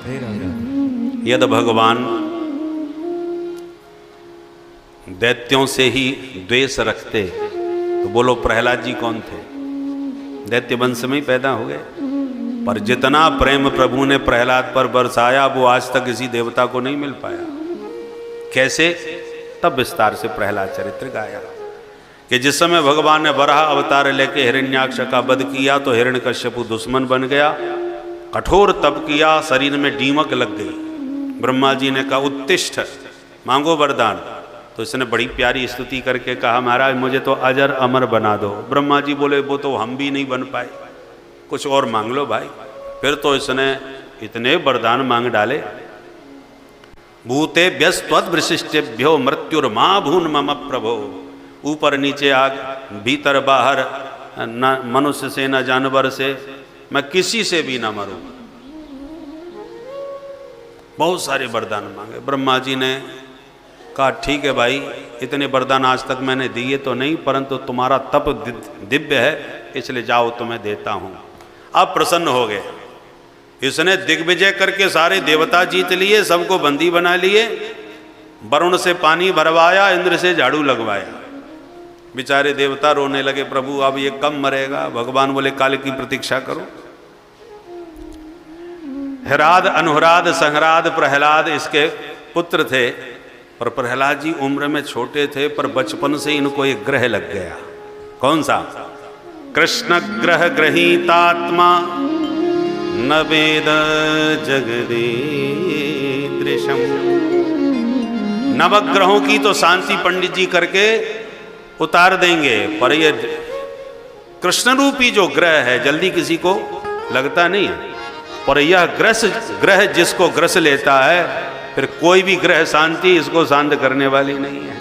यद भगवान दैत्यों से ही द्वेष रखते तो बोलो प्रहलाद जी कौन थे? दैत्य वंश में ही पैदा हो गए, पर जितना प्रेम प्रभु ने प्रहलाद पर बरसाया वो आज तक किसी देवता को नहीं मिल पाया। कैसे? तब विस्तार से प्रहलाद चरित्र गाया कि जिस समय भगवान ने वराह अवतार लेके हिरण्याक्ष का वध किया तो हिरण्यकश्यपु दुश्मन बन गया, कठोर तप किया, शरीर में दीमक लग गई। ब्रह्मा जी ने कहा उत्तिष्ठ, मांगो वरदान। तो इसने बड़ी प्यारी स्तुति करके कहा महाराज मुझे तो अजर अमर बना दो। ब्रह्मा जी बोले वो तो हम भी नहीं बन पाए, कुछ और मांग लो भाई। फिर तो इसने इतने वरदान मांग डाले। भूते व्यस्त्वद विशिष्टेभ्यो मृत्युर्मा भून मम प्रभो। ऊपर नीचे आग, भीतर बाहर, न मनुष्य से न जानवर से, मैं किसी से भी ना मरूं। बहुत सारे वरदान मांगे। ब्रह्मा जी ने कहा ठीक है भाई, इतने वरदान आज तक मैंने दिए तो नहीं, परंतु तुम्हारा तप दिव्य है इसलिए जाओ तुम्हें देता हूं। अब प्रसन्न हो गए। इसने दिग्विजय करके सारे देवता जीत लिए, सबको बंदी बना लिए, वरुण से पानी भरवाया, इंद्र से झाड़ू लगवाया। बेचारे देवता रोने लगे प्रभु अब ये कब मरेगा? भगवान बोले काल की प्रतीक्षा करो। हिराद, अनुराद, संहराद, प्रहलाद इसके पुत्र थे, पर प्रहलाद जी उम्र में छोटे थे, पर बचपन से इनको एक ग्रह लग गया। कौन सा? कृष्ण ग्रह ग्रहीतात्मा न वेद जगदीदृशम। नवग्रहों की तो शांति पंडित जी करके उतार देंगे, पर ये कृष्ण रूपी जो ग्रह है जल्दी किसी को लगता नहीं है। पर यह ग्रह जिसको ग्रस लेता है, फिर कोई भी ग्रह शांति इसको शांत करने वाली नहीं है।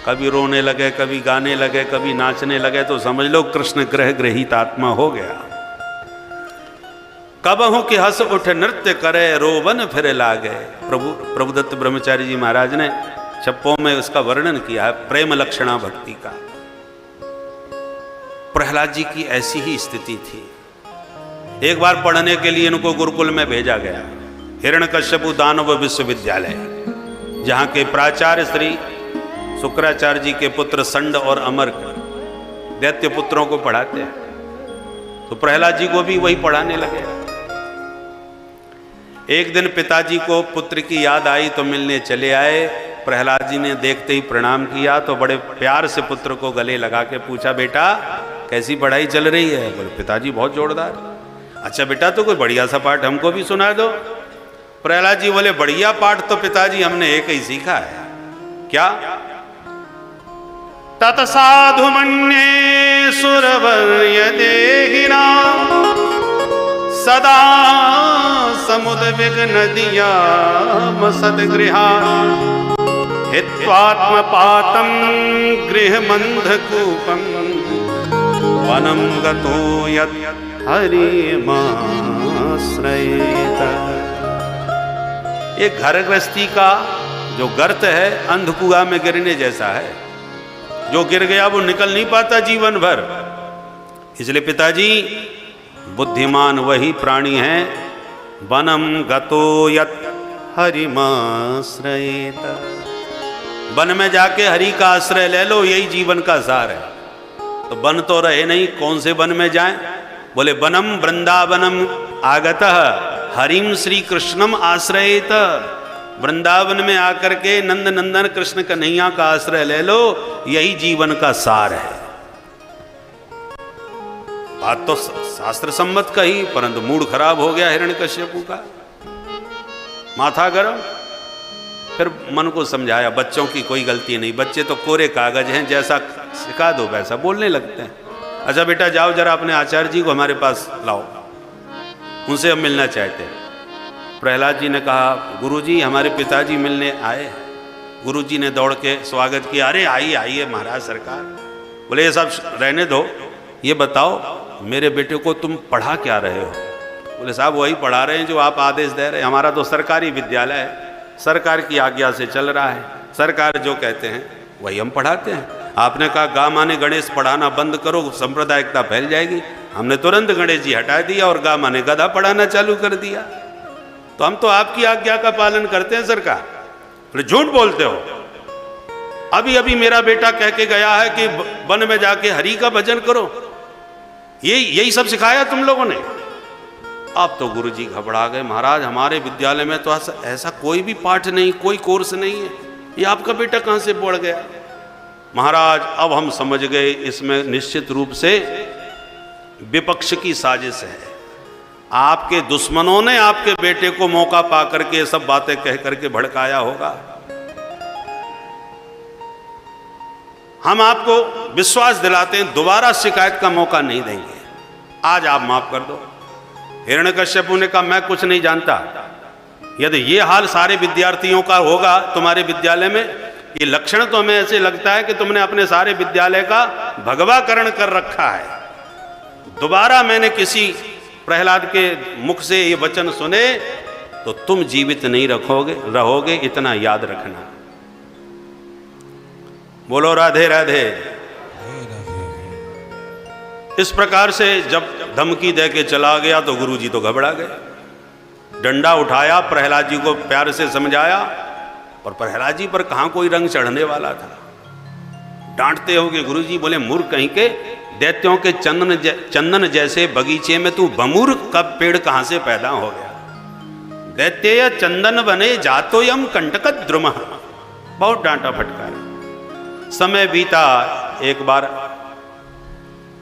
कभी रोने लगे, कभी गाने लगे, कभी नाचने लगे, तो समझ लो कृष्ण ग्रह ग्रहित आत्मा हो गया। कबहु कि हंस उठ नृत्य करे, रोवन फिर लागे। प्रभुदत्त ब्रह्मचारी जी महाराज ने छप्पों में उसका वर्णन किया है, प्रेम लक्षणा भक्ति का। प्रहलाद जी की ऐसी ही स्थिति थी। एक बार पढ़ने के लिए इनको गुरुकुल में भेजा गया, हिरण्यकश्यपु दानव विश्वविद्यालय, जहाँ के प्राचार्य श्री शुक्राचार्य जी के पुत्र संड और अमर्क दैत्य पुत्रों को पढ़ाते हैं। तो प्रहलाद जी को भी वही पढ़ाने लगे। एक दिन पिताजी को पुत्र की याद आई तो मिलने चले आए। प्रहलाद जी ने देखते ही प्रणाम किया तो बड़े प्यार से पुत्र को गले लगा के पूछा बेटा कैसी पढ़ाई चल रही है? बोले पिताजी बहुत जोरदार। अच्छा बेटा तो कोई बढ़िया सा पाठ हमको भी सुना दो। प्रहलाद जी बोले बढ़िया पाठ तो पिताजी हमने एक ही सीखा है। क्या? तत्साधु मन्ये सुरवर्य देहिना सदा समुद्विग्न दिया सदगृहा हित्वात्मपातं गृहमन्धकूपं वनं गतो यत् हरिमाश्रयेत। ये घर गृहस्थी का जो गर्त है अंधकुआ में गिरने जैसा है। जो गिर गया वो निकल नहीं पाता जीवन भर। इसलिए पिताजी बुद्धिमान वही प्राणी हैं, वनम गतो यत् हरिमाश्रयेत। वन में जाके हरि का आश्रय ले लो, यही जीवन का सार है। तो वन तो रहे नहीं, कौन से वन में जाएं? बोले वनम वृंदावनम आगतः हरिम श्री कृष्णम आश्रयेत। वृंदावन में आकर के नंद नंदन कृष्ण कन्हैया का आश्रय ले लो, यही जीवन का सार है। बात तो शास्त्र सम्मत कही, परंतु मूड खराब हो गया हिरण्यकश्यपु का, माथा गरम। फिर मन को समझाया बच्चों की कोई गलती नहीं, बच्चे तो कोरे कागज हैं, जैसा सिखा दो वैसा बोलने लगते हैं। अच्छा बेटा जाओ जरा अपने आचार्य जी को हमारे पास लाओ, उनसे हम मिलना चाहते हैं। प्रहलाद जी ने कहा गुरुजी हमारे पिताजी मिलने आए। गुरुजी ने दौड़ के स्वागत किया, अरे आइए आइए महाराज सरकार। बोले ये सब रहने दो, ये बताओ मेरे बेटे को तुम पढ़ा क्या रहे हो? बोले साहब वही पढ़ा रहे हैं जो आप आदेश दे रहे हैं। हमारा तो सरकारी विद्यालय है, सरकार की आज्ञा से चल रहा है, सरकार जो कहते हैं वही हम पढ़ाते हैं। आपने कहा गा माने गणेश पढ़ाना बंद करो, सांप्रदायिकता फैल जाएगी। हमने तुरंत गणेश जी हटा दिया और गा माने गधा पढ़ाना चालू कर दिया। तो हम तो आपकी आज्ञा का पालन करते हैं सरकार। बोले झूठ बोलते हो, अभी अभी मेरा बेटा कह के गया है कि वन में जाके हरि का भजन करो। यही सब सिखाया तुम लोगों ने। अब तो गुरुजी घबरा गए, महाराज हमारे विद्यालय में तो ऐसा कोई भी पाठ नहीं, कोई कोर्स नहीं है, ये आपका बेटा कहाँ से बढ़ गया। महाराज अब हम समझ गए इसमें निश्चित रूप से विपक्ष की साजिश है। आपके दुश्मनों ने आपके बेटे को मौका पा करके ये सब बातें कह करके भड़काया होगा। हम आपको विश्वास दिलाते हैं दोबारा शिकायत का मौका नहीं देंगे, आज आप माफ कर दो। हिरण्यकश्यपु ने कहा मैं कुछ नहीं जानता, यदि ये हाल सारे विद्यार्थियों का होगा तुम्हारे विद्यालय में, ये लक्षण तो हमें ऐसे लगता है कि तुमने अपने सारे विद्यालय का भगवाकरण कर रखा है। दोबारा मैंने किसी प्रहलाद के मुख से ये वचन सुने तो तुम जीवित नहीं रहोगे, इतना याद रखना। बोलो राधे राधे। इस प्रकार से जब धमकी दे के चला गया तो गुरुजी तो घबरा गए, डंडा उठाया, प्रहलाद जी को प्यार से समझाया, पर प्रहलाद जी पर कहाँ कोई रंग चढ़ने वाला था। डांटते होगे गुरुजी, बोले मूर्ख कहीं के, दैत्यों के चंदन जैसे बगीचे में तू बमूर कब पेड़ कहाँ से पैदा हो गया। दैत्य चंदन बने जातो यम कंटक द्रुम। बहुत डांटा फटकारा। समय बीता। एक बार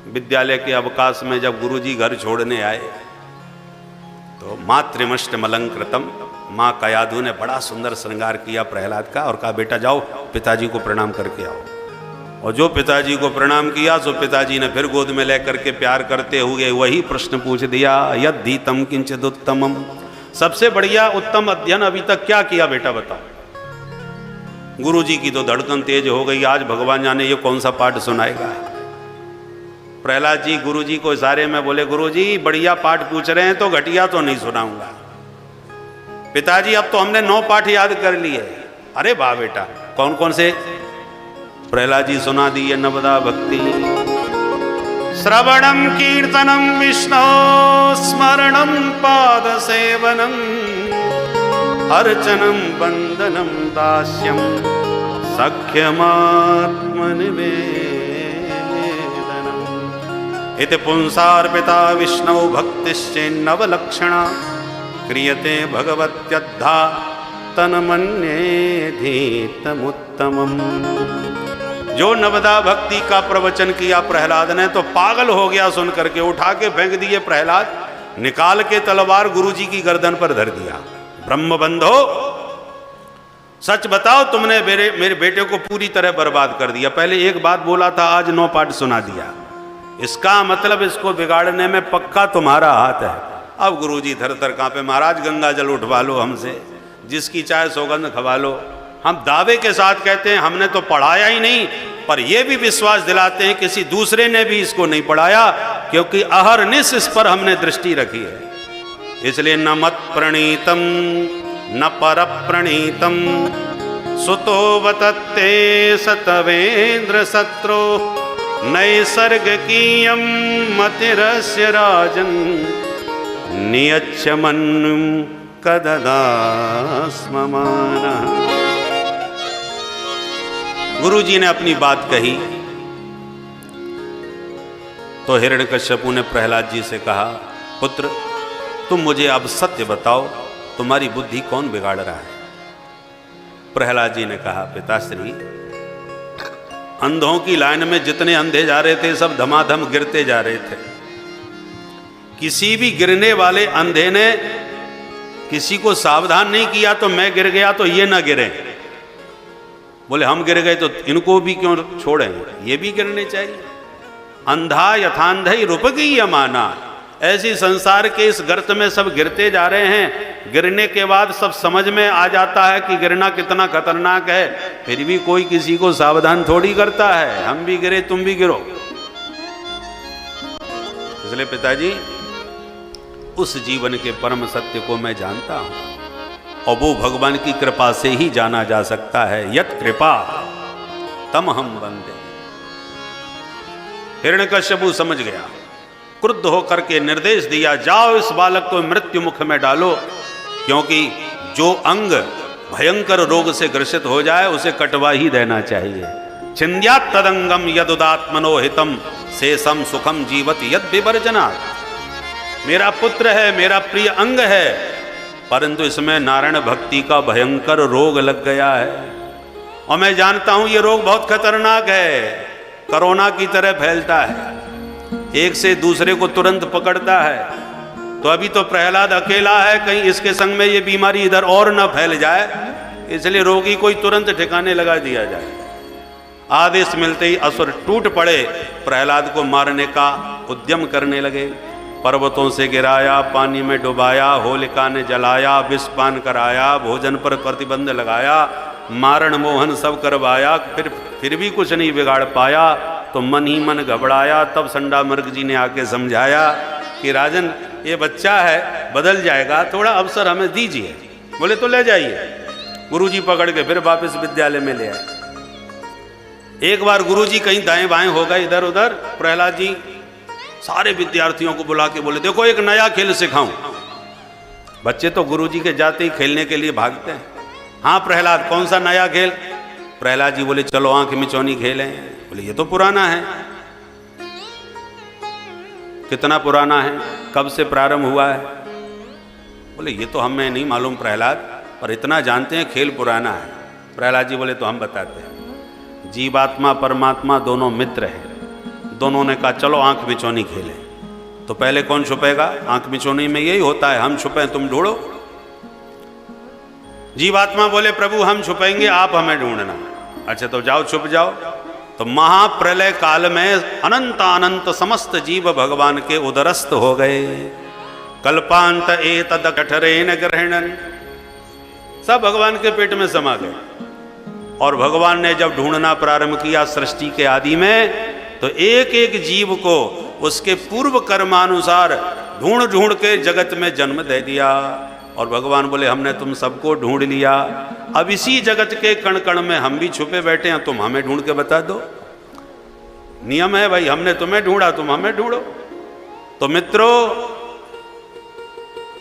विद्यालय के अवकाश में जब गुरुजी घर छोड़ने आए तो मातृमष्टमलंकृतम, माँ कयाधु ने बड़ा सुंदर श्रृंगार किया प्रहलाद का और कहा बेटा जाओ पिताजी को प्रणाम करके आओ। और जो पिताजी को प्रणाम किया सो पिताजी ने फिर गोद में लेकर के प्यार करते हुए वही प्रश्न पूछ दिया, यद्धीतम किंचिद उत्तमम, सबसे बढ़िया उत्तम अध्ययन अभी तक क्या किया बेटा बताओ। गुरुजी की तो धड़कन तेज हो गई, आज भगवान जाने ये कौन सा पाठ सुनाएगा। प्रहलाद जी गुरुजी को इशारे में बोले गुरुजी बढ़िया पाठ पूछ रहे हैं तो घटिया तो नहीं सुनाऊंगा। पिताजी अब तो हमने 9 पाठ याद कर लिए। अरे वाह बेटा, कौन कौन से? प्रहलाद जी सुना दिए नवदा भक्ति, श्रवणम कीर्तनम विष्णु स्मरणम पाद सेवनम अर्चनम वंदनम दास्यम सख्यमात्मनिवेदनम इति पुंसार्पिता विष्णु भक्तिश्चेन्नवलक्षणा क्रियते भगवत्यद्धा तन्मन्येधीतमुत्तमम्। जो नवदा भक्ति का प्रवचन किया प्रहलाद ने तो पागल हो गया सुन करके, उठा के फेंक दिए प्रहलाद, निकाल के तलवार गुरुजी की गर्दन पर धर दिया। ब्रह्म बंधो सच बताओ, तुमने मेरे बेटे को पूरी तरह बर्बाद कर दिया। पहले एक बात बोला था, आज 9 पाठ सुना दिया। इसका मतलब इसको बिगाड़ने में पक्का तुम्हारा हाथ है। अब गुरुजी थर थर कांपे, महाराज गंगा जल उठवा लो हमसे, जिसकी चाहे सौगंध खवा लो। हम दावे के साथ कहते हैं हमने तो पढ़ाया ही नहीं, पर यह भी विश्वास दिलाते हैं किसी दूसरे ने भी इसको नहीं पढ़ाया, क्योंकि अहरनिश इस पर हमने दृष्टि रखी है। इसलिए न मत प्रणीतम न पर प्रणीतम सुतो वतत्ते सतवेन्द्र सत्रो नैसर्गिकीयं मतिरस्य राजन् नियच्छमन्नुं कददास्ममानः। गुरुजी ने अपनी बात कही तो हिरण्यकश्यपु ने प्रहलाद जी से कहा, पुत्र तुम मुझे अब सत्य बताओ, तुम्हारी बुद्धि कौन बिगाड़ रहा है। प्रहलाद जी ने कहा, पिताश्री अंधों की लाइन में जितने अंधे जा रहे थे सब धमाधम गिरते जा रहे थे। किसी भी गिरने वाले अंधे ने किसी को सावधान नहीं किया तो मैं गिर गया तो ये ना गिरे। बोले हम गिर गए तो इनको भी क्यों छोड़ें, ये भी गिरने चाहिए। अंधा यथांधई रूपकी यमाना, ऐसी संसार के इस गर्त में सब गिरते जा रहे हैं। गिरने के बाद सब समझ में आ जाता है कि गिरना कितना खतरनाक है, फिर भी कोई किसी को सावधान थोड़ी करता है। हम भी गिरे तुम भी गिरो। इसलिए पिताजी उस जीवन के परम सत्य को मैं जानता हूं और वो भगवान की कृपा से ही जाना जा सकता है। यत कृपा तम हम बंदे। हिरण्यकश्यपु समझ गया क्रुद्ध होकर के निर्देश दिया, जाओ इस बालक को मृत्यु मुख में डालो, क्योंकि जो अंग भयंकर रोग से ग्रसित हो जाए उसे कटवा ही देना चाहिए। छिन्द्यात् तदंगम यदुदात्मनो हितम शेषम सुखम जीवत यद विवर्जनात्। मेरा पुत्र है, मेरा प्रिय अंग है, परंतु इसमें नारायण भक्ति का भयंकर रोग लग गया है, और मैं जानता हूं ये रोग बहुत खतरनाक है, कोरोना की तरह फैलता है, एक से दूसरे को तुरंत पकड़ता है। तो अभी तो प्रहलाद अकेला है, कहीं इसके संग में ये बीमारी इधर और न फैल जाए, इसलिए रोगी को तुरंत ठिकाने लगा दिया जाए। आदेश मिलते ही असुर टूट पड़े, प्रहलाद को मारने का उद्यम करने लगे। पर्वतों से गिराया, पानी में डुबाया, होलिका ने जलाया, विषपान कराया, भोजन पर प्रतिबंध लगाया, मारण मोहन सब करवाया, फिर भी कुछ नहीं बिगाड़ पाया। तो मन ही मन घबराया। तब संडामर्ग जी ने आके समझाया कि राजन ये बच्चा है, बदल जाएगा, थोड़ा अवसर हमें दीजिए। बोले तो ले जाइए। गुरुजी पकड़ के फिर वापस विद्यालय में ले आए। एक बार गुरुजी कहीं दाएं बाएं हो गए इधर उधर, प्रहलाद जी सारे विद्यार्थियों को बुला के बोले देखो एक नया खेल सिखाऊं। बच्चे तो गुरुजी के जाते ही खेलने के लिए भागते हैं। हाँ प्रहलाद कौन सा नया खेल? प्रहलाद जी बोले चलो आंख मिचौनी खेलें। बोले ये तो पुराना है। कितना पुराना है, कब से प्रारंभ हुआ है? बोले ये तो हमें नहीं मालूम प्रहलाद, पर इतना जानते हैं खेल पुराना है। प्रहलाद जी बोले तो हम बताते हैं। जीवात्मा परमात्मा दोनों मित्र हैं। दोनों ने कहा चलो आंख मिचौनी खेलें। तो पहले कौन छुपेगा? आंख मिचौनी में यही होता है, हम छुपे तुम ढूंढो। जीवात्मा बोले प्रभु हम छुपेंगे, आप हमें ढूंढना। अच्छा तो जाओ छुप जाओ। तो महाप्रलय काल में अनंत अनंत समस्त जीव भगवान के उदरस्थ हो गए। कल्पांत एतद कठरेन ग्रहणन, सब भगवान के पेट में समा गए। और भगवान ने जब ढूंढना प्रारंभ किया सृष्टि के आदि में, तो एक एक जीव को उसके पूर्व कर्मानुसार ढूंढ ढूंढ के जगत में जन्म दे दिया। और भगवान बोले हमने तुम सबको ढूंढ लिया, अब इसी जगत के कण कण में हम भी छुपे बैठे हैं, तुम हमें ढूंढ के बता दो। नियम है भाई, हमने तुम्हें ढूंढा, तुम हमें ढूंढो। तो मित्रों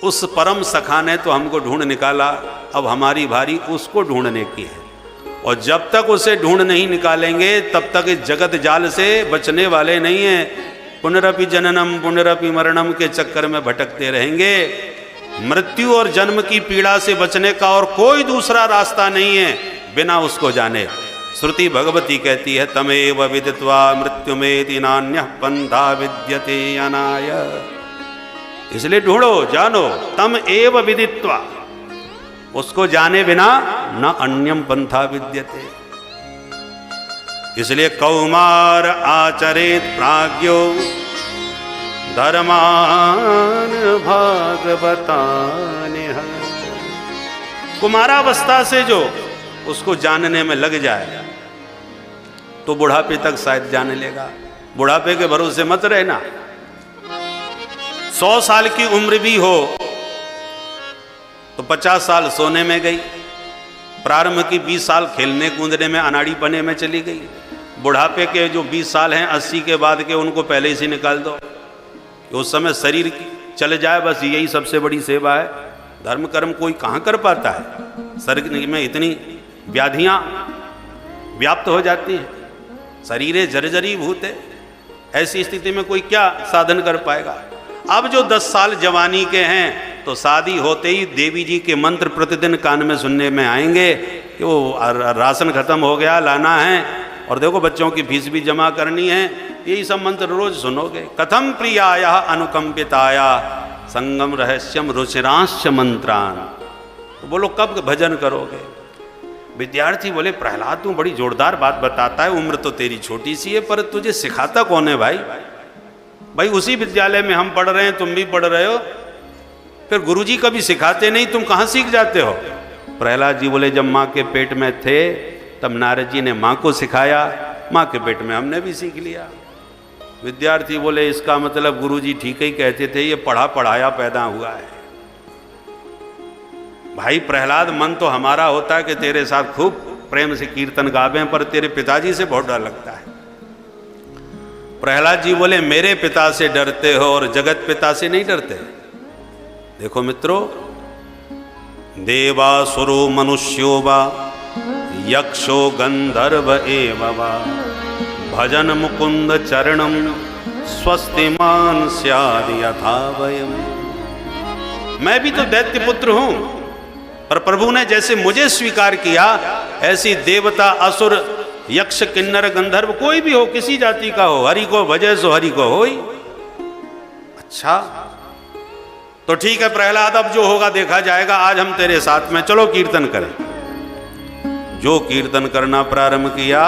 उस परम सखा ने तो हमको ढूंढ निकाला, अब हमारी बारी उसको ढूंढने की है। और जब तक उसे ढूंढ नहीं निकालेंगे तब तक इस जगत जाल से बचने वाले नहीं हैं। पुनरपि जननम पुनरपि मरणम के चक्कर में भटकते रहेंगे। मृत्यु और जन्म की पीड़ा से बचने का और कोई दूसरा रास्ता नहीं है बिना उसको जाने। श्रुति भगवती कहती है तमेव विदित्वा मृत्युमेति नान्यः पंथा विद्यते अनाय। इसलिए ढूंढो, जानो, तम एव विदित्वा, उसको जाने बिना न अन्यम पंथा विद्यते। इसलिए कौमार आचरेत प्राज्ञो धर्मान भागवतानि। कुमारावस्था से जो उसको जानने में लग जाए तो बुढ़ापे तक शायद जाने लेगा। बुढ़ापे के भरोसे मत रहना। 100 साल की उम्र भी हो तो 50 साल सोने में गई, प्रारंभ की 20 साल खेलने कूदने में अनाड़ी पने में चली गई। बुढ़ापे के जो 20 साल हैं 80 के बाद के उनको पहले ही से निकाल दो कि उस समय शरीर चले जाए, बस यही सबसे बड़ी सेवा है। धर्म कर्म कोई कहाँ कर पाता है? शरीर में इतनी व्याधियाँ व्याप्त हो जाती हैं, शरीरे जर्जरी भूते, ऐसी स्थिति में कोई क्या साधन कर पाएगा? अब जो 10 साल जवानी के हैं तो शादी होते ही देवी जी के मंत्र प्रतिदिन कान में सुनने में आएंगे कि वो राशन खत्म हो गया, लाना है, और देखो बच्चों की फीस भी जमा करनी है। यही सब मंत्र रोज सुनोगे। कथम प्रियाया अनुकंपिताया संगम रहस्यम रुचिरांश मंत्रान। तो बोलो कब भजन करोगे? विद्यार्थी बोले प्रहलाद तू बड़ी जोरदार बात बताता है, उम्र तो तेरी छोटी सी है, पर तुझे सिखाता कौन है भाई? भाई उसी विद्यालय में हम पढ़ रहे हैं, तुम भी पढ़ रहे हो, फिर गुरुजी कभी सिखाते नहीं, तुम कहाँ सीख जाते हो? प्रहलाद जी बोले जब माँ के पेट में थे तब नारद जी ने माँ को सिखाया, माँ के पेट में हमने भी सीख लिया। विद्यार्थी बोले इसका मतलब गुरुजी ठीक ही कहते थे, ये पढ़ा पढ़ाया पैदा हुआ है। भाई प्रहलाद मन तो हमारा होता है कि तेरे साथ खूब प्रेम से कीर्तन गावें, पर तेरे पिताजी से बहुत डर लगता है। प्रहलाद जी बोले मेरे पिता से डरते हो और जगत पिता से नहीं डरते। देखो मित्रों, देवासुरो मनुष्यो वा यक्षो गंधर्व एव वा भजन मुकुंद चरणम स्वस्तिमान स्याद यथा वयम। मैं भी तो दैत्य पुत्र हूं, पर प्रभु ने जैसे मुझे स्वीकार किया ऐसी देवता असुर यक्ष किन्नर गंधर्व कोई भी हो, किसी जाति का हो, हरि को भजे सो हरि को होई। अच्छा तो ठीक है प्रहलाद, अब जो होगा देखा जाएगा, आज हम तेरे साथ में, चलो कीर्तन करें। जो कीर्तन करना प्रारंभ किया,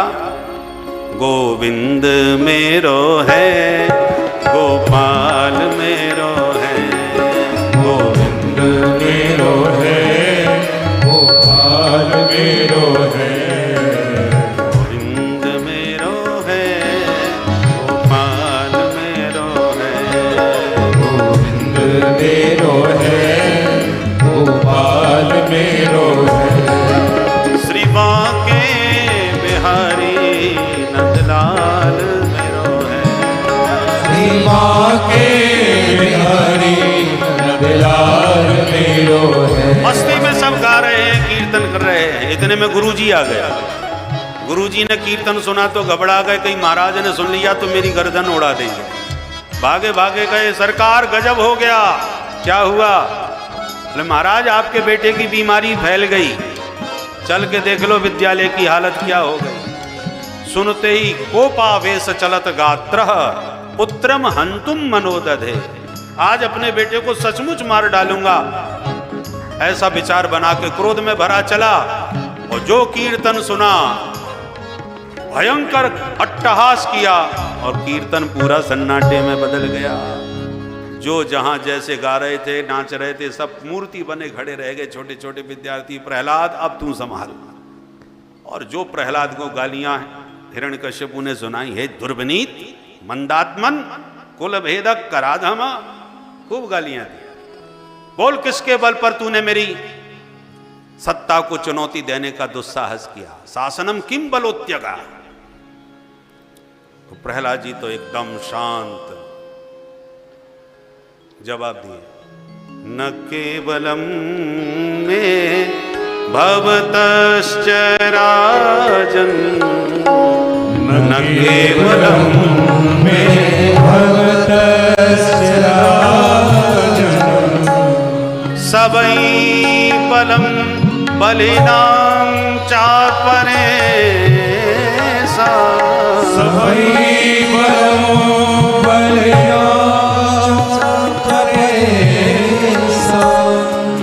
गोविंद मेरो है गोपाल मेरो है, गोविंद मेरो है गोपाल मेरो है, गोविंद मेरो है गोपाल मेरो है, गोविंद मेरो है गोपाल मेरो है, श्री बांके बिहारी नंदलाल मेरो है, श्री बांके बिहारी नंदलाल मेरो है। मस्ती में सब गा रहे हैं, कीर्तन कर रहे हैं। इतने में गुरुजी आ गया। गुरुजी ने कीर्तन सुना तो घबरा गए, कहीं महाराज ने सुन लिया तो मेरी गर्दन उड़ा देंगे। भागे भागे गए, सरकार गजब हो गया। क्या हुआ? बोले महाराज आपके बेटे की बीमारी फैल गई, चल के देख लो विद्यालय की हालत क्या हो गई। सुनते ही कोपावेश चलत गात्र पुत्रम हंतुम मनोदधे, आज अपने बेटे को सचमुच मार डालूंगा, ऐसा विचार बना के क्रोध में भरा चला। और जो कीर्तन सुना, भयंकर अट्टहास किया और कीर्तन पूरा सन्नाटे में बदल गया। जो जहां जैसे गा रहे थे, नाच रहे थे, सब मूर्ति बने खड़े रह गए, छोटे छोटे विद्यार्थी। प्रहलाद अब तू संभाल। और जो प्रहलाद को गालियां हिरण्यकश्यपु ने सुनाई, हे दुर्विनीत मंदात्मन कुल भेदक कराधम, खूब गालियां दी। बोल किसके बल पर तूने मेरी सत्ता को चुनौती देने का दुस्साहस किया? शासनम किम बलोत्यगा। तो प्रहलाद जी तो एकदम शांत जवाब दिए, न केवलम में भवतश्च राजन, न केवलम में भवतश्च राजन, सबई बलम बलिनां चापरे सा, सबई बलम बलिनां चापरे सा,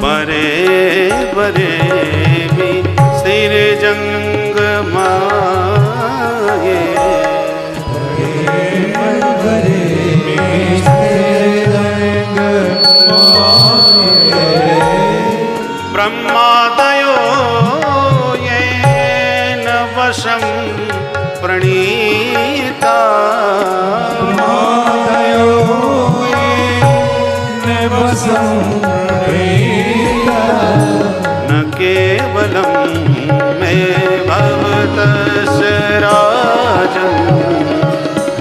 बरे बरे भी सिर जंग माये, बरे बरे भी सिर जंग माये, ब्रह्मादयो येन वशं प्रणीता, ब्रह्मादयो येन वशं प्रणीता, न केवलं मे भवतस्य राजन्,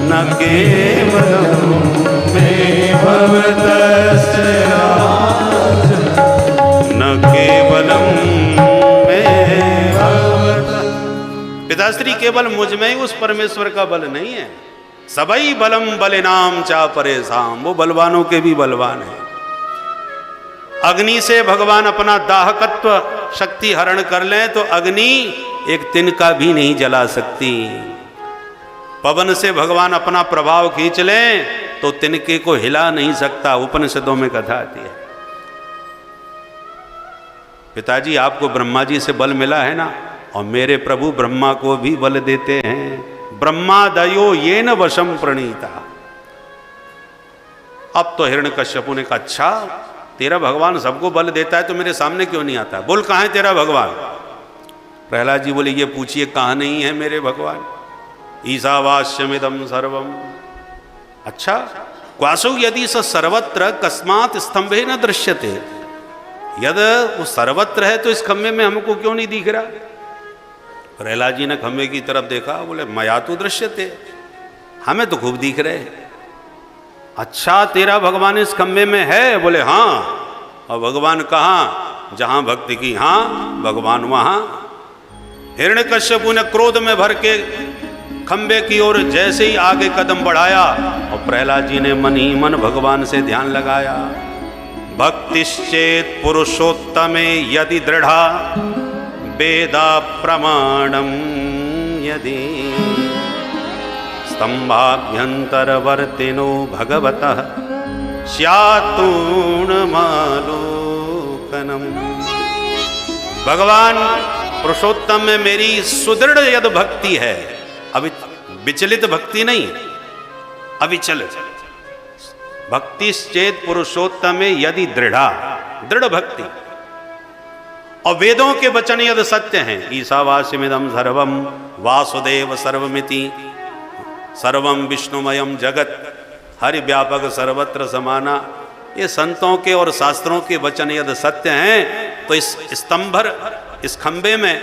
न केवलं मे भवतस्य राजन्, न केवलम में भवत। पिताश्री केवल मुझ में ही उस परमेश्वर का बल नहीं है, सबई बलम बलिनाम चा परेशान, वो बलवानों के भी बलवान है। अग्नि से भगवान अपना दाहकत्व शक्ति हरण कर लें तो अग्नि एक तिनका भी नहीं जला सकती। पवन से भगवान अपना प्रभाव खींच लें तो तिनके को हिला नहीं सकता। उपनिषदों में कथा आती है। पिताजी आपको ब्रह्मा जी से बल मिला है ना, और मेरे प्रभु ब्रह्मा को भी बल देते हैं। ब्रह्मादयो येन वशम प्रणीता। अब तो हिरण्यकश्यपु ने कहा, अच्छा तेरा भगवान सबको बल देता है तो मेरे सामने क्यों नहीं आता? बोल कहाँ है तेरा भगवान? प्रहलाद जी बोले, ये पूछिए कहाँ नहीं है मेरे भगवान। ईशावास्यमिदं सर्वम। अच्छा, क्वासौ यदि स सर्वत्र कस्मात् स्तंभे न दृश्यते। यद वो सर्वत्र है तो इस खम्भे में हमको क्यों नहीं दिख रहा? प्रहलाद जी ने खम्भे की तरफ देखा, बोले मया तो दृश्यते, हमें तो खूब दिख रहे। अच्छा तेरा भगवान इस खंबे में है? बोले हाँ। और भगवान कहाँ? जहां भक्ति की हाँ भगवान वहां। हिरण्यकश्यपु ने क्रोध में भर के खंबे की ओर जैसे ही आगे कदम बढ़ाया और प्रहलाद जी ने मन ही मन भगवान से ध्यान लगाया। भक्तिश्चेत पुरुषोत्तमे यदि दृढ़ा वेदा प्रमाणम यदि स्तंभाभ्यंतरवर्तिनो भगवतः स्यात्तूर्णमालोकनम। भगवान पुरुषोत्तम में मेरी सुदृढ़ यद भक्ति है, अभी विचलित भक्ति नहीं, अविचल भक्तिश्चेत पुरुषोत्तम में यदि दृढ़ा, दृढ़ भक्ति। और वेदों के वचन यदि सत्य हैं, ईशावास्यमिदं सर्वम वासुदेव सर्वमिति सर्वम विष्णुमयम जगत हरि व्यापक सर्वत्र समाना, ये संतों के और शास्त्रों के वचन यदि सत्य हैं तो इस स्तंभर, इस खंबे में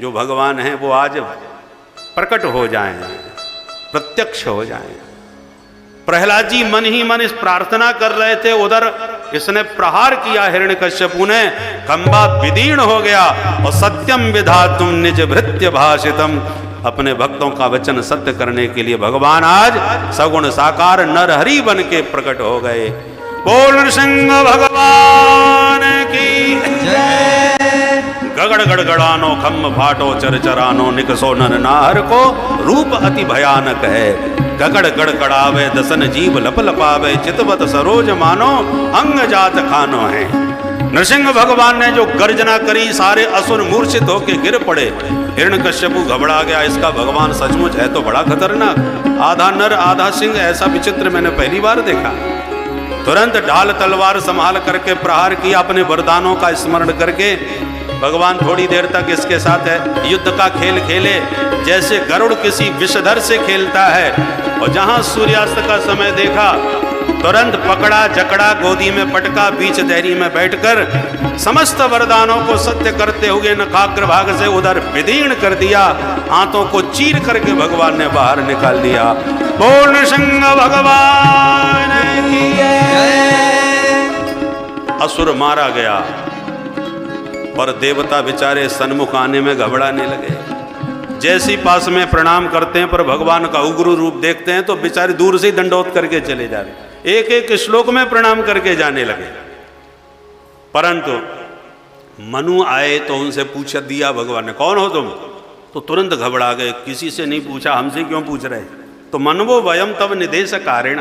जो भगवान हैं वो आज प्रकट हो जाएं, प्रत्यक्ष हो जाएं। प्रहलाद जी मन ही मन इस प्रार्थना कर रहे थे, उधर इसने प्रहार किया हिरण्यकश्यपु ने, खंबा विदीर्ण हो गया। और सत्यम विधातुम निज भृत्य भाषितम, अपने भक्तों का वचन सत्य करने के लिए भगवान आज सगुण साकार नरहरि बन के प्रकट हो गए। बोल नृसिंह भगवान की जय। गगड़ गड़गड़ानो खम्भ फाटो चरचरानो निकसो नर नाहर को रूप अति भयानक है। गगड़ गड़गड़ावे दसन जीव लप लपावे चितवत सरोज मानो अंग जात खानो है। नृसिंह भगवान ने जो गर्जना करी, सारे असुर मूर्छित होके गिर पड़े। हिरण्यकश्यपु घबरा गया, इसका भगवान सचमुच है तो बड़ा खतरनाक, आधा नर आधा सिंह, ऐसा विचित्र मैंने पहली बार देखा। तुरंत ढाल तलवार संभाल करके प्रहार किया, अपने वरदानों का स्मरण करके। भगवान थोड़ी देर तक इसके साथ है युद्ध का खेल खेले, जैसे गरुड़ किसी विषधर से खेलता है। और जहां सूर्यास्त का समय देखा, तुरंत पकड़ा जकड़ा, गोदी में पटका, बीच देहरी में बैठकर समस्त वरदानों को सत्य करते हुए नखाग्र भाग से उधर विदीर्ण कर दिया। हाथों को चीर करके भगवान ने बाहर निकाल दिया। बोल नृसिंह भगवान की जय। असुर मारा गया, पर देवता बेचारे सन्मुख आने में घबराने लगे। जैसी पास में प्रणाम करते हैं पर भगवान का उग्र रूप देखते हैं तो बेचारे दूर से ही दंडोत करके चले जा रहे, एक एक श्लोक में प्रणाम करके जाने लगे। परंतु मनु आए तो उनसे पूछ दिया भगवान ने, कौन हो तुम? तो तुरंत घबरा गए, किसी से नहीं पूछा, हमसे क्यों पूछ रहे? तो मनवो वयम तब निदेश कारिण।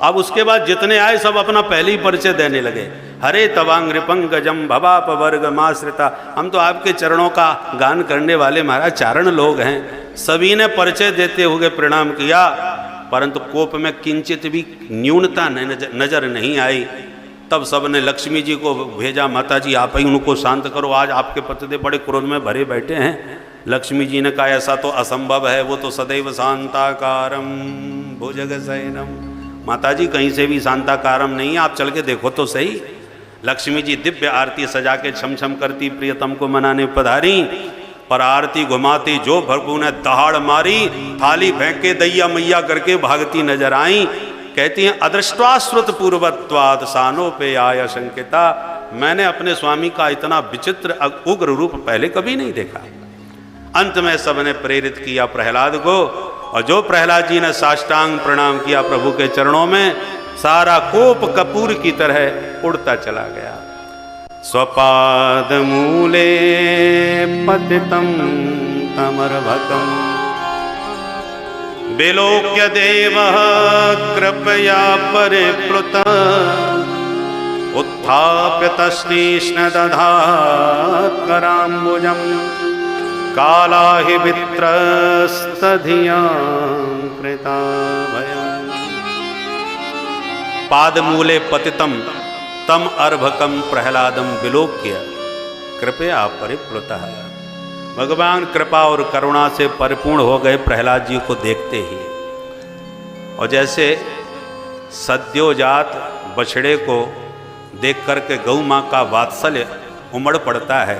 अब उसके बाद जितने आए सब अपना पहले ही परिचय देने लगे। हरे तवांग रिपंगजम भवाप वर्ग माश्रिता, हम तो आपके चरणों का गान करने वाले महाराज चारण लोग हैं। सभी ने परिचय देते हुए प्रणाम किया, परंतु कोप में किंचित भी न्यूनता नजर नहीं आई। तब सबने लक्ष्मी जी को भेजा, माता जी आप ही उनको शांत करो, आज आपके पतिदेव बड़े क्रोध में भरे बैठे हैं। लक्ष्मी जी ने कहा ऐसा तो असंभव है, वो तो सदैव शांताकारम भुजगशयनम। माता जी कहीं से भी शांताकारम नहीं है, आप चल के देखो तो सही। लक्ष्मी जी दिव्य आरती सजा के छम छम करती प्रियतम को मनाने पधारी, पर आरती घुमाती जो प्रभु ने दहाड़ मारी, थाली फेंके दैया मैया करके भागती नजर आई। कहती हैं अदृष्ट्वा श्रुत पूर्वत्वाद सानो पे आया शंकिता, मैंने अपने स्वामी का इतना विचित्र उग्र रूप पहले कभी नहीं देखा। अंत में सबने प्रेरित किया प्रहलाद को, और जो प्रहलाद जी ने साष्टांग प्रणाम किया प्रभु के चरणों में, सारा कोप कपूर की तरह उड़ता चला गया। स्वपाद मूले पतितम तमर्भकम विलोक्य देवः कृपया परिप्लुत उत्थाप्य तस्नीष्ण दधात् कराम्बुजम् काला हि वित्रस्तधियां कृता भयम्। पादमूले पतितम तम अर्भकम प्रहलादम विलोक्य कृपया परिप्लुतः। भगवान कृपा और करुणा से परिपूर्ण हो गए प्रहलाद जी को देखते ही। और जैसे सद्योजात बछड़े को देख करके गौ माँ का वात्सल्य उमड़ पड़ता है,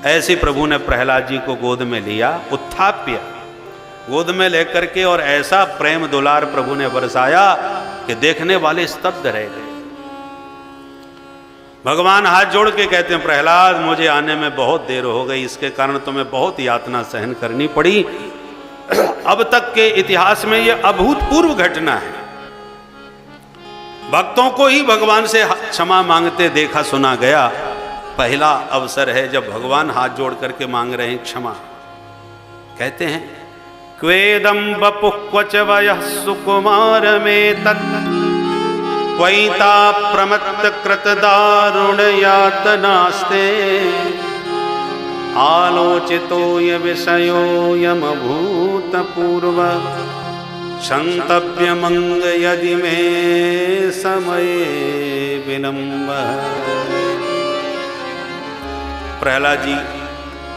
ऐसे प्रभु ने प्रहलाद जी को गोद में लिया। उत्थाप्य गोद में लेकर के, और ऐसा प्रेम दुलार प्रभु ने बरसाया कि देखने वाले स्तब्ध रह गए। भगवान हाथ जोड़ के कहते हैं, प्रहलाद मुझे आने में बहुत देर हो गई, इसके कारण तुम्हें बहुत यातना सहन करनी पड़ी। अब तक के इतिहास में यह अभूतपूर्व घटना है। भक्तों को ही भगवान से क्षमा मांगते देखा सुना गया। पहला अवसर है जब भगवान हाथ जोड़ करके मांग रहे हैं क्षमा। कहते हैं, क्वेदम बपु क्वच वयः सुकुमार में तत् क्वैता प्रमत्त कृत दारुण यातनास्ते आलोचितो य विषयो यमभूत पूर्व क्षन्तव्यमंग यदि मे समय विलंब। प्रहलाद जी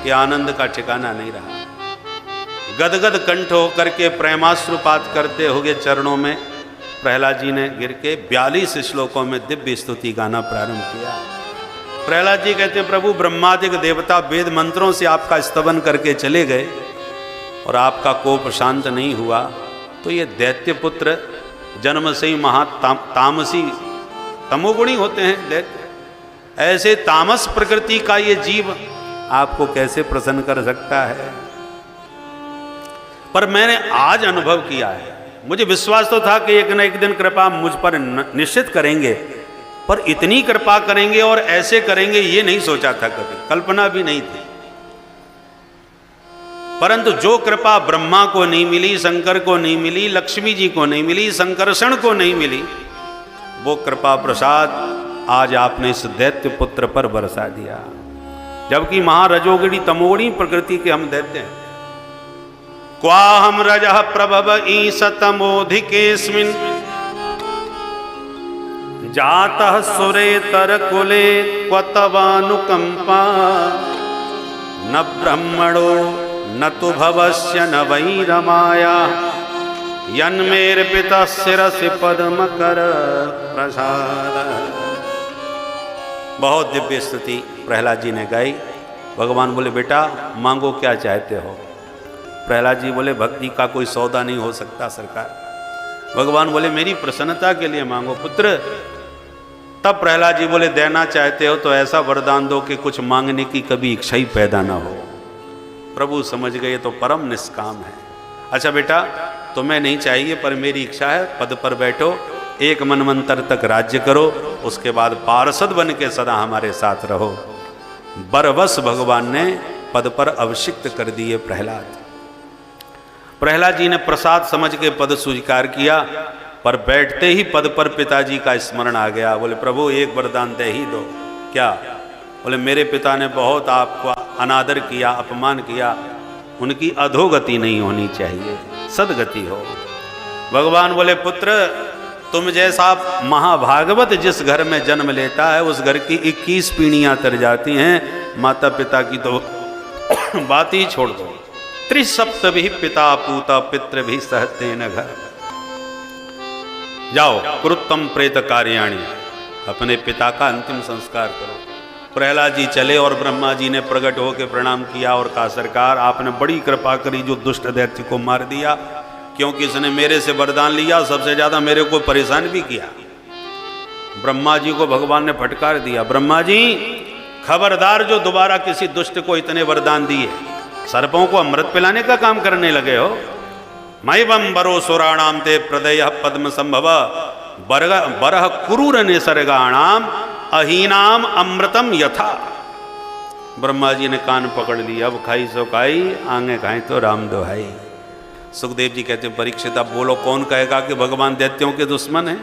के आनंद का ठिकाना नहीं रहा। गदगद कंठ होकर के प्रेमाश्रुपात करते हुए चरणों में प्रहलाद जी ने गिर के 42 श्लोकों में दिव्य स्तुति गाना प्रारंभ किया। प्रहलाद जी कहते हैं, प्रभु ब्रह्मादिक देवता वेद मंत्रों से आपका स्तवन करके चले गए और आपका कोप शांत नहीं हुआ, तो ये दैत्य पुत्र जन्म से ही तामसी तमोगुणी होते हैं दैत्य। ऐसे तामस प्रकृति का ये जीव आपको कैसे प्रसन्न कर सकता है? पर मैंने आज अनुभव किया है, मुझे विश्वास तो था कि एक न एक दिन कृपा मुझ पर निश्चित करेंगे, पर इतनी कृपा करेंगे और ऐसे करेंगे ये नहीं सोचा था, कभी कल्पना भी नहीं थी। परंतु जो कृपा ब्रह्मा को नहीं मिली, शंकर को नहीं मिली, लक्ष्मी जी को नहीं मिली, संकर्षण को नहीं मिली, वो कृपा प्रसाद आज आपने इस दैत्य पुत्र पर बरसा दिया। जबकि महारजोगणी तमोगुणी प्रकृति के हम दैत्य हैं। क्वाहम रजः प्रभव ईशतमोधिकेस्मिन् जातः सुरेतर कुले क्वतवानुकंपा न ब्रह्मणो न तु भवस्य न वै रमाया यन्मेर्पितः शिरसि पद्मकर प्रसाद। बहुत दिव्य स्तुति प्रहलाद जी ने गाई। भगवान बोले, बेटा मांगो क्या चाहते हो? प्रहलाद जी बोले, भक्ति का कोई सौदा नहीं हो सकता सरकार। भगवान बोले, मेरी प्रसन्नता के लिए मांगो पुत्र। तब प्रहलाद जी बोले, देना चाहते हो तो ऐसा वरदान दो कि कुछ मांगने की कभी इच्छा ही पैदा ना हो। प्रभु समझ गए तो परम निष्काम है। अच्छा बेटा, तुम्हें नहीं चाहिए पर मेरी इच्छा है, पद पर बैठो, एक मनवंतर तक राज्य करो, उसके बाद पार्षद बन के सदा हमारे साथ रहो। बरबस भगवान ने पद पर अभिषिक्त कर दिए प्रहलाद। प्रहलाद जी ने प्रसाद समझ के पद स्वीकार किया, पर बैठते ही पद पर पिताजी का स्मरण आ गया। बोले, प्रभु एक वरदान दे ही दो। क्या? बोले, मेरे पिता ने बहुत आपका अनादर किया, अपमान किया, उनकी अधोगति नहीं होनी चाहिए, सदगति हो। भगवान बोले, पुत्र तुम जैसा महाभागवत जिस घर में जन्म लेता है उस घर की 21 पीढ़ियां तर जाती हैं। माता पिता की तो बात ही छोड़ दो। त्रिसप्तभि पिता पूता पितृ भी सहते न घर। जाओ कृतम प्रेत कार्याणी, अपने पिता का अंतिम संस्कार करो। प्रहलाद जी चले और ब्रह्मा जी ने प्रकट होकर प्रणाम किया और कहा, सरकार आपने बड़ी कृपा करी जो दुष्ट दैत्य को मार दिया, क्योंकि इसने मेरे से वरदान लिया, सबसे ज्यादा मेरे को परेशान भी किया। ब्रह्मा जी को भगवान ने फटकार दिया, ब्रह्मा जी खबरदार, जो दोबारा किसी दुष्ट को इतने वरदान दिए, सर्पों को अमृत पिलाने का काम करने लगे हो। मैवं बरो सुराणाम ते प्रदय पद्म संभव बरह क्रूर निसर्गाणाम अहीनाम अमृतम यथा। ब्रह्मा जी ने कान पकड़ लिया, अब खाई सो खाई, आगे खाई तो राम दोहाई। सुखदेव जी कहते हैं, परीक्षित आप बोलो, कौन कहेगा कि भगवान दैत्यों के दुश्मन हैं?